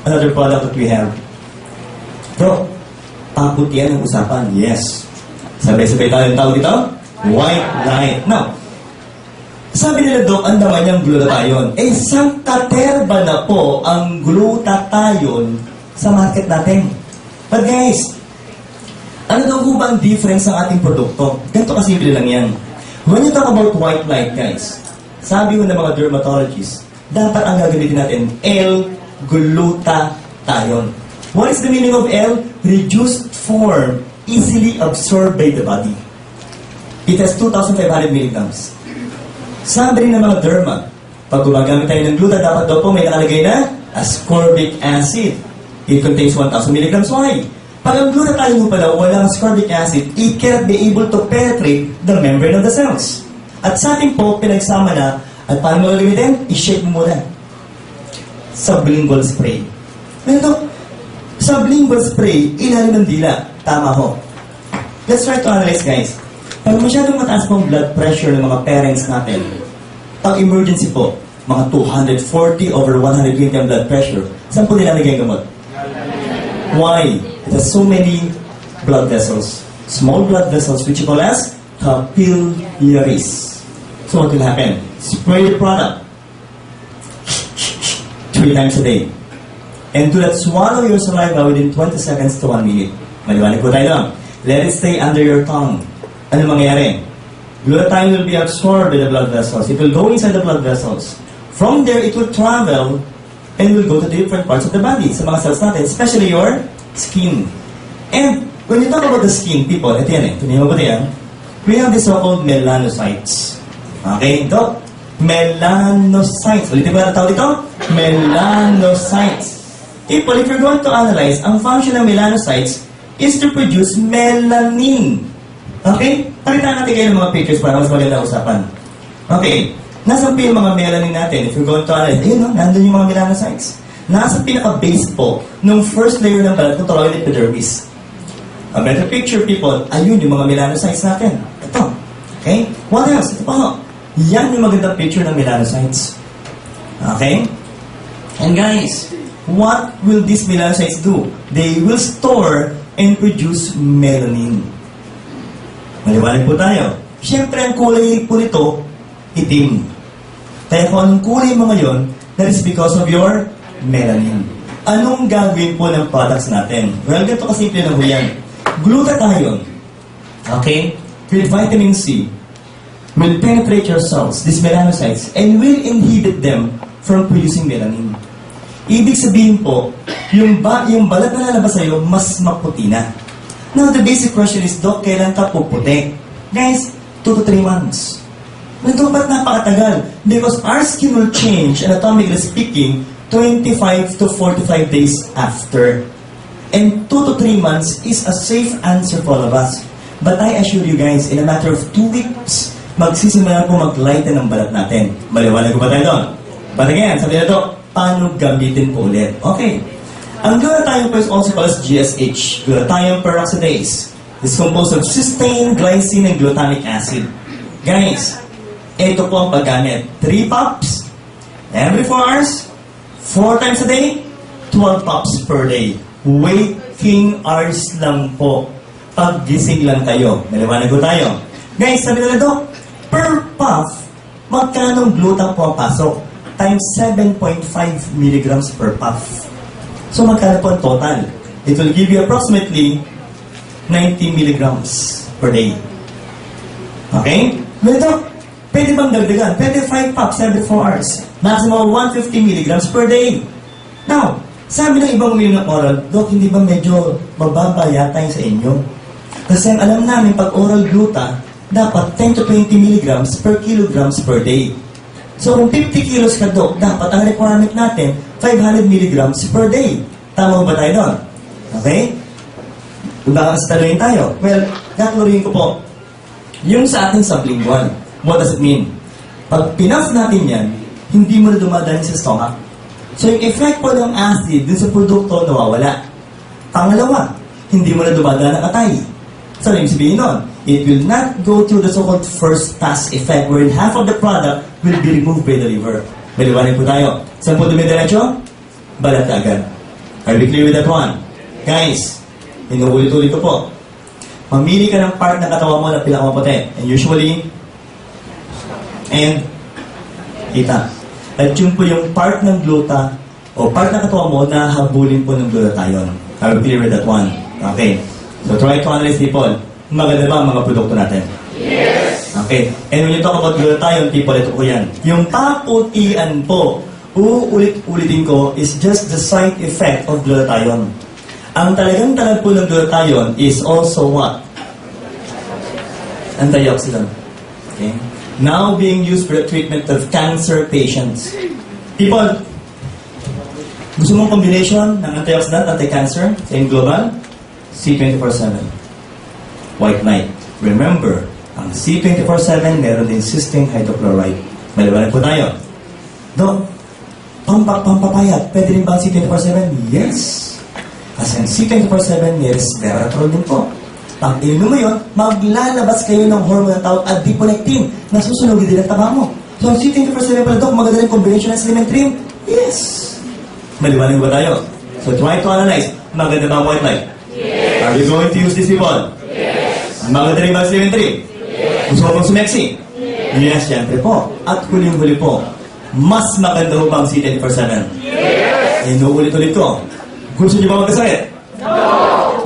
another product that we have. Bro, paputian ang usapan. Yes. Sabay-sabay tayo ang tawag dito? White light. Now, sabi nila, Doc, ang naman niyang glutathione. Isang katerba na po ang glutathione sa market natin. But guys, ano daw po ba ang difference ng ating produkto? Ganito kasimple lang yan. When you talk about white light, guys, sabi ko ng mga dermatologists, dapat ang gagamitin natin, L-glutathione. What is the meaning of L? Reduced form, easily absorbed by the body. It has 2,500 milligrams. Sabi rin ng mga derma, pag gumagamit tayo ng gluta, dapat daw po may nakalagay na ascorbic acid. It contains 1,000 milligrams. Why? Pag ang glutathione mo pala walang ascorbic acid, it cannot be able to penetrate the membrane of the cells. At sa ating po, pinagsama na, at paano mo gagamitin? I-shake mo muna. Sublingual spray. Ganito, sublingual spray, ilalim ng dila. Tama ho. Let's try to analyze, guys. Pag masyadong mataas pong blood pressure ng mga parents natin, pag emergency po, mga 240 over 120 ang blood pressure, saan po nilalagay ang gamot? Why? It has so many blood vessels. Small blood vessels, which you call as capillaries. So what will happen? Spray the product 3 times a day. And do not swallow your saliva within 20 seconds to 1 minute. Maliwanag po tayo lang. Let it stay under your tongue. Ano mangyayari? Glutathione will be absorbed in the blood vessels. It will go inside the blood vessels. From there, it will travel and will go to different parts of the body, sa mga cells natin, especially your skin. And when you talk about the skin, people, ito yan eh, tunay mo ba yan? We have this so-called melanocytes. Okay, ito, melanocytes. Ulitin mo na tawag dito? Melanocytes. People, if you're going to analyze, ang function ng melanocytes is to produce melanin. Okay? Palitan natin kayo ng mga pictures para mas maganda usapan. Okay. Nasaan po yung mga melanin natin? If you're going to analyze, ayun no, nandun yung mga melanocytes. Nasa pinaka-base po nung first layer ng balat ng toroidal epidermis. A better picture, people, ayun yung mga melanocytes natin. Ito. Okay? What else? Ito pa. Yan yung magandang picture ng melanocytes. Okay? And guys, what will these melanocytes do? They will store and produce melanin. Maliwanag po tayo. Siyempre, ang kulay po nito, itim. Kaya kung anong kulay mo ngayon, that is because of your melanin. Anong gagawin po ng products natin? Well, ganito kasimple na po yan. Glutathione, okay, with vitamin C, will penetrate your cells, these melanocytes, and will inhibit them from producing melanin. Ibig sabihin po, yung balat na lalabas sa'yo, mas maputi na. Now, the basic question is, Doc, kailan ka puputi? Guys, 2 to 3 months. Nandun ba't napakatagal? Because our skin will change, anatomically speaking, 25 to 45 days after. And 2 to 3 months is a safe answer for all of us. But I assure you guys, in a matter of 2 weeks, magsisimula po mag-lighten ang balat natin. Maliwanag ko ba tayo doon? But again, sabi na ito, paano gamitin po ulit? Okay. Ang glutathione po is also called as GSH, glutathione peroxidase. It's composed of cysteine, glycine, and glutamic acid. Guys, ito po ang paggamit. 3 puffs every 4 hours, 4 times a day, 12 puffs per day. Waking hours lang po. Paggising lang kayo. Maliwanag ko tayo. Guys, sabi nila, Doc, per puff, magkano gluta po ang pasok? Times 7.5 milligrams per puff. So, magkano po ang total? It will give you approximately 90 milligrams per day. Okay? Ito, pwede bang dagdagan? Pwede 5 puffs every 4 hours. Maximum 150 milligrams per day. Now, sabi ng ibang uminom ng oral, Doc, hindi ba medyo mababa yata yung sa inyo? Kasi alam namin, pag oral gluta, dapat 10 to 20 milligrams per kilograms per day. So, kung 50 kilos ka, Doc, dapat ang requirement natin, 500 milligrams per day. Tama ba tayo doon? Okay? Baka sa taluhin tayo. Well, kaklurin ko po. Yung sa ating sublingual, what does it mean? Pag pinuff natin yan, hindi mo na dumadaan sa stomach. So, yung effect po ng acid dun sa produkto, nawawala. Pangalawa, hindi mo na dumadaan ang atay. So, yung sabihin nun, it will not go through the so-called first pass effect wherein half of the product will be removed by the liver. Maliwanag po tayo. Saan po dumidiretso? Balat agad. Are we clear with that one? Guys, inuulit-ulit ko po. Mamili ka ng part ng katawan mo na pinakamaputi. And usually, kita. At yun po yung part ng gluta o part ng katawan mo na habulin po ng glutathione. Are we clear with that one? Okay. So try to analyze people. Maganda ba ang mga produkto natin? Yes! Okay. And when you talk about glutathione, people, ito po yan. Yung paputian po, uulit-ulitin ko, is just the side effect of glutathione. Ang talagang talab po ng glutathione is also what? Antioxidant. Okay? Now being used for the treatment of cancer patients. People, gusto mong combination ng antioxidant, anti-cancer, in global? C24/7. White Knight. Remember, ang C24/7 meron din cysteine hydrochloride. Maliwanag po tayo. Dok, pampapayat, pwede rin ba ang C24/7? Yes. Kasi ang C24/7 may resveratrol din po. Pag ininom mo yun, maglalabas kayo ng hormone na tawag adiponectin na susunugin din ang taba mo. So ang C24/7 pala, Dok, maganda rin combination ng Slimentrim? Yes. Maliwanag ba tayo? So try to analyze. Maganda ba ang White Knight? Yes. Are you going to use this people? Yes. Maganda rin ba ang Slimentrim? Yes. Gusto mo bang sumexy? Yes, syempre po. At huling-huli po, mas maganda mo ba ang C24/7? Yes. Inuulit-ulit ko. Gusto niyo ba magkasakit? No.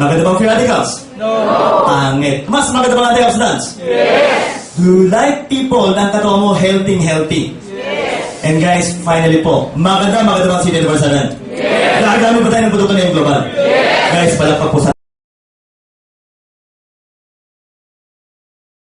Maganda ba ang free radicals? No. Pangit. Mas maganda ba ang antioxidants? Yes. Do you like people na ang katawan mo healthy? Yes. And guys, finally po, maganda ba ang C24/7? Yes. Nakagano ba tayo ng produkto na yung global? Yes. Guys, palakpak po sa